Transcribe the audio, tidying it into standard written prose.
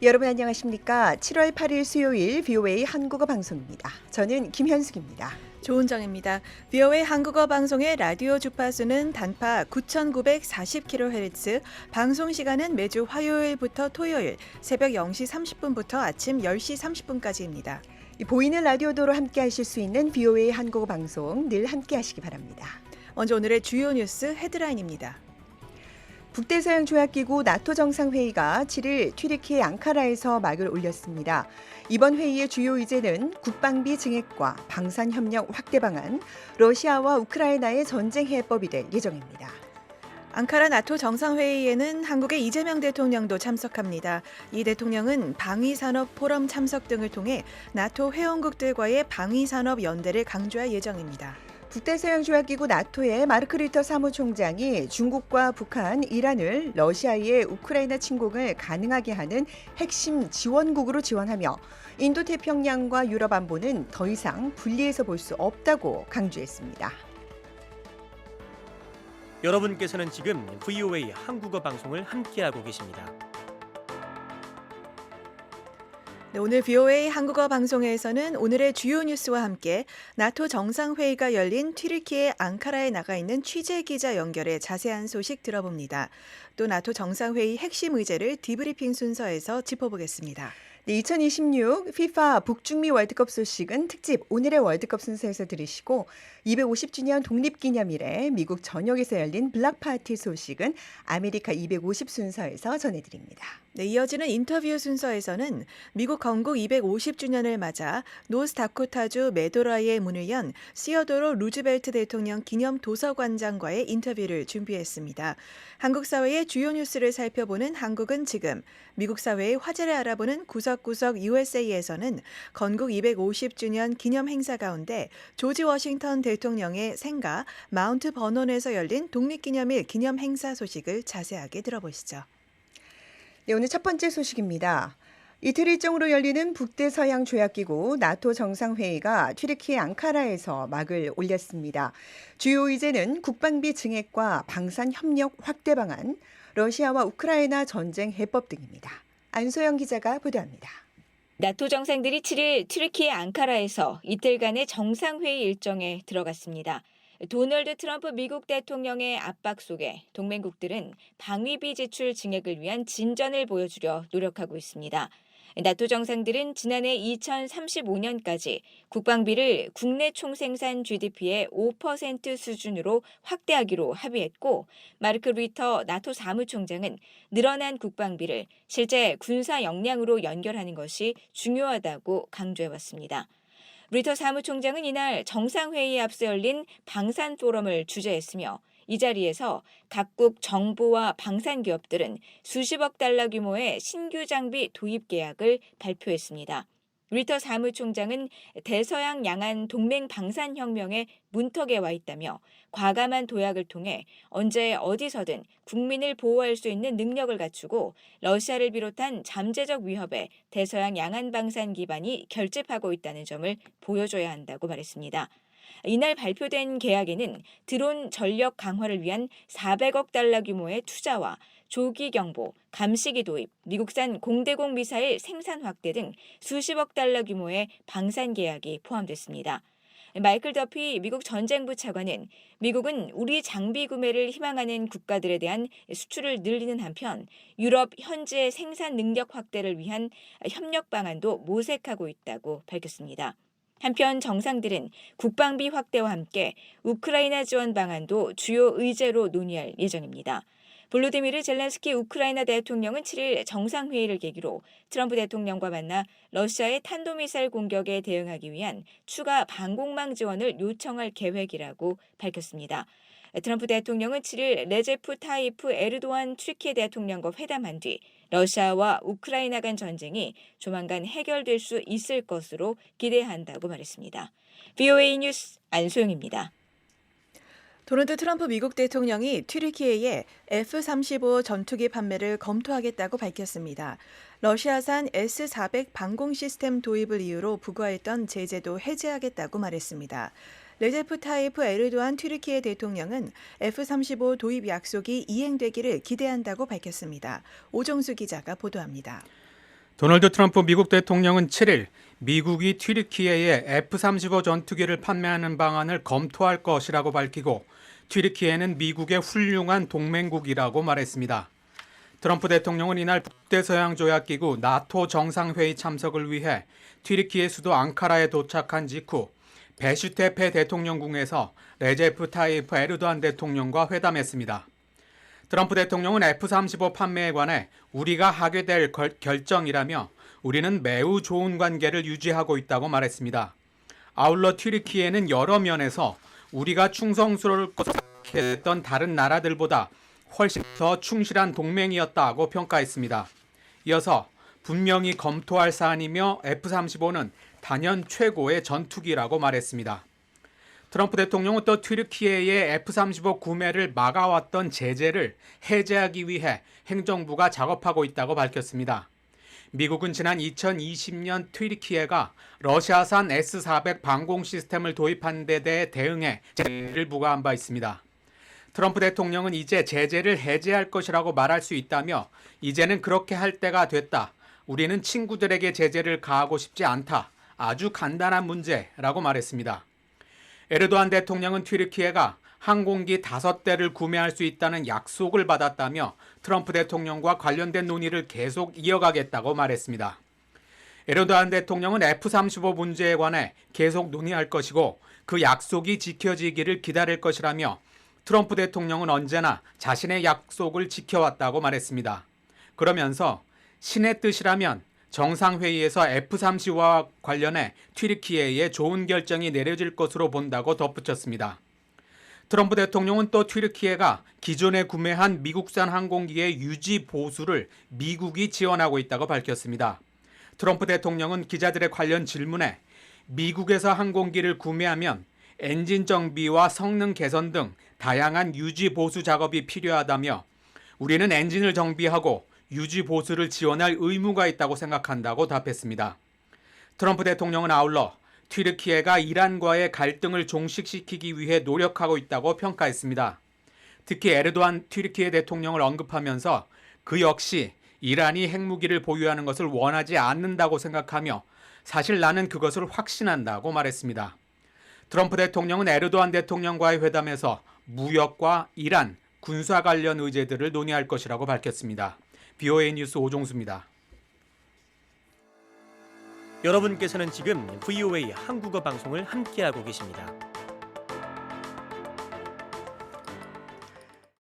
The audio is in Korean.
여러분 안녕하십니까? 7월 8일 수요일 VOA 한국어 방송입니다. 저는 김현숙입니다. 조은정입니다. VOA 한국어 방송의 라디오 주파수는 단파 9,940kHz, 방송 시간은 매주 화요일부터 토요일 새벽 0시 30분부터 아침 10시 30분까지입니다. 보이는 라디오도로 함께 하실 수 있는 VOA 한국어 방송 늘 함께 하시기 바랍니다. 먼저 오늘의 주요 뉴스 헤드라인입니다. 북대서양조약기구 나토 정상회의가 7일 튀르키예 앙카라에서 막을 올렸습니다. 이번 회의의 주요 의제는 국방비 증액과 방산협력 확대 방안, 러시아와 우크라이나의 전쟁 해법이 될 예정입니다. 앙카라 나토 정상회의에는 한국의 이재명 대통령도 참석합니다. 이 대통령은 방위산업 포럼 참석 등을 통해 나토 회원국들과의 방위산업 연대를 강조할 예정입니다. 북대서양조약기구 나토의 마르크 류터 사무총장이 중국과 북한, 이란을 러시아의 우크라이나 침공을 가능하게 하는 핵심 지원국으로 지원하며 인도태평양과 유럽 안보는 더 이상 분리해서 볼 수 없다고 강조했습니다. 여러분께서는 지금 VOA 한국어 방송을 함께하고 계십니다. 네, 오늘 VOA 한국어 방송에서는 오늘의 주요 뉴스와 함께 나토 정상회의가 열린 튀르키예 앙카라에 나가 있는 취재기자 연결해 자세한 소식 들어봅니다. 또 나토 정상회의 핵심 의제를 디브리핑 순서에서 짚어보겠습니다. 네, 2026 FIFA 북중미 월드컵 소식은 특집 오늘의 월드컵 순서에서 들으시고 250주년 독립기념일에 미국 전역에서 열린 블락파티 소식은 아메리카 250 순서에서 전해드립니다. 네, 이어지는 인터뷰 순서에서는 미국 건국 250주년을 맞아 노스다코타주 메도라의 문을 연 시어도로 루즈벨트 대통령 기념 도서관장과의 인터뷰를 준비했습니다. 한국 사회의 주요 뉴스를 살펴보는 한국은 지금, 미국 사회의 화제를 알아보는 구석구석 USA에서는 건국 250주년 기념 행사 가운데 조지 워싱턴 대통령의 생가 마운트 버논에서 열린 독립기념일 기념 행사 소식을 자세하게 들어보시죠. 네, 오늘 첫 번째 소식입니다. 이틀 일정으로 열리는 북대서양조약기구 나토 정상회의가 튀르키예 앙카라에서 막을 올렸습니다. 주요 의제는 국방비 증액과 방산협력 확대 방안, 러시아와 우크라이나 전쟁 해법 등입니다. 안소영 기자가 보도합니다. 나토 정상들이 7일 튀르키예 앙카라에서 이틀간의 정상회의 일정에 들어갔습니다. 도널드 트럼프 미국 대통령의 압박 속에 동맹국들은 방위비 지출 증액을 위한 진전을 보여주려 노력하고 있습니다. 나토 정상들은 지난해 2035년까지 국방비를 국내 총생산 GDP의 5% 수준으로 확대하기로 합의했고, 마르크 류터 나토 사무총장은 늘어난 국방비를 실제 군사 역량으로 연결하는 것이 중요하다고 강조해왔습니다. 류터 사무총장은 이날 정상회의에 앞서 열린 방산 포럼을 주재했으며 이 자리에서 각국 정부와 방산 기업들은 수십억 달러 규모의 신규 장비 도입 계약을 발표했습니다. 류터 사무총장은 대서양 양안 동맹 방산 혁명의 문턱에 와 있다며 과감한 도약을 통해 언제 어디서든 국민을 보호할 수 있는 능력을 갖추고 러시아를 비롯한 잠재적 위협에 대서양 양안 방산 기반이 결집하고 있다는 점을 보여줘야 한다고 말했습니다. 이날 발표된 계약에는 드론 전력 강화를 위한 400억 달러 규모의 투자와 조기 경보, 감시기 도입, 미국산 공대공 미사일 생산 확대 등 수십억 달러 규모의 방산 계약이 포함됐습니다. 마이클 더피 미국 전쟁부 차관은 미국은 우리 장비 구매를 희망하는 국가들에 대한 수출을 늘리는 한편 유럽 현지의 생산 능력 확대를 위한 협력 방안도 모색하고 있다고 밝혔습니다. 한편 정상들은 국방비 확대와 함께 우크라이나 지원 방안도 주요 의제로 논의할 예정입니다. 볼로디미르 젤렌스키 우크라이나 대통령은 7일 정상회의를 계기로 트럼프 대통령과 만나 러시아의 탄도미사일 공격에 대응하기 위한 추가 방공망 지원을 요청할 계획이라고 밝혔습니다. 트럼프 대통령은 7일 레제프 타이프 에르도안 튀르키예 대통령과 회담한 뒤 러시아와 우크라이나 간 전쟁이 조만간 해결될 수 있을 것으로 기대한다고 말했습니다. VOA 뉴스 안소영입니다. 도널드 트럼프 미국 대통령이 튀르키예에 F-35 전투기 판매를 검토하겠다고 밝혔습니다. 러시아산 S-400 방공 시스템 도입을 이유로 부과했던 제재도 해제하겠다고 말했습니다. 레제프 타이프 에르도안 튀르키예 대통령은 F-35 도입 약속이 이행되기를 기대한다고 밝혔습니다. 오정수 기자가 보도합니다. 도널드 트럼프 미국 대통령은 7일 미국이 튀르키예에 F-35 전투기를 판매하는 방안을 검토할 것이라고 밝히고 튀르키예는 미국의 훌륭한 동맹국이라고 말했습니다. 트럼프 대통령은 이날 북대서양 조약기구 나토 정상회의 참석을 위해 튀르키예 수도 앙카라에 도착한 직후 베슈테페 대통령궁에서 레제프 타이프 에르도안 대통령과 회담했습니다. 트럼프 대통령은 F-35 판매에 관해 우리가 하게 될 결정이라며 우리는 매우 좋은 관계를 유지하고 있다고 말했습니다. 아울러 튀르키예는 여러 면에서 우리가 충성스러울 것으로 생각했던 다른 나라들보다 훨씬 더 충실한 동맹이었다고 평가했습니다. 이어서 분명히 검토할 사안이며 F-35는 단연 최고의 전투기라고 말했습니다. 트럼프 대통령은 또 튀르키예의 F-35 구매를 막아왔던 제재를 해제하기 위해 행정부가 작업하고 있다고 밝혔습니다. 미국은 지난 2020년 튀르키예가 러시아산 S-400 방공 시스템을 도입한 데 대해 대응해 제재를 부과한 바 있습니다. 트럼프 대통령은 이제 제재를 해제할 것이라고 말할 수 있다며 이제는 그렇게 할 때가 됐다. 우리는 친구들에게 제재를 가하고 싶지 않다. 아주 간단한 문제라고 말했습니다. 에르도안 대통령은 튀르키예가 항공기 5대를 구매할 수 있다는 약속을 받았다며 트럼프 대통령과 관련된 논의를 계속 이어가겠다고 말했습니다. 에르도안 대통령은 F-35 문제에 관해 계속 논의할 것이고 그 약속이 지켜지기를 기다릴 것이라며 트럼프 대통령은 언제나 자신의 약속을 지켜왔다고 말했습니다. 그러면서 신의 뜻이라면 정상회의에서 F-35와 관련해 튀르키예에 좋은 결정이 내려질 것으로 본다고 덧붙였습니다. 트럼프 대통령은 또 튀르키예가 기존에 구매한 미국산 항공기의 유지 보수를 미국이 지원하고 있다고 밝혔습니다. 트럼프 대통령은 기자들의 관련 질문에 미국에서 항공기를 구매하면 엔진 정비와 성능 개선 등 다양한 유지 보수 작업이 필요하다며 우리는 엔진을 정비하고 유지 보수를 지원할 의무가 있다고 생각한다고 답했습니다. 트럼프 대통령은 아울러 튀르키예가 이란과의 갈등을 종식시키기 위해 노력하고 있다고 평가했습니다. 특히 에르도안 튀르키예 대통령을 언급하면서 그 역시 이란이 핵무기를 보유하는 것을 원하지 않는다고 생각하며 사실 나는 그것을 확신한다고 말했습니다. 트럼프 대통령은 에르도안 대통령과의 회담에서 무역과 이란, 군사 관련 의제들을 논의할 것이라고 밝혔습니다. BOA 뉴스 오종수입니다. 여러분께서는 지금 VOA 한국어 방송을 함께하고 계십니다.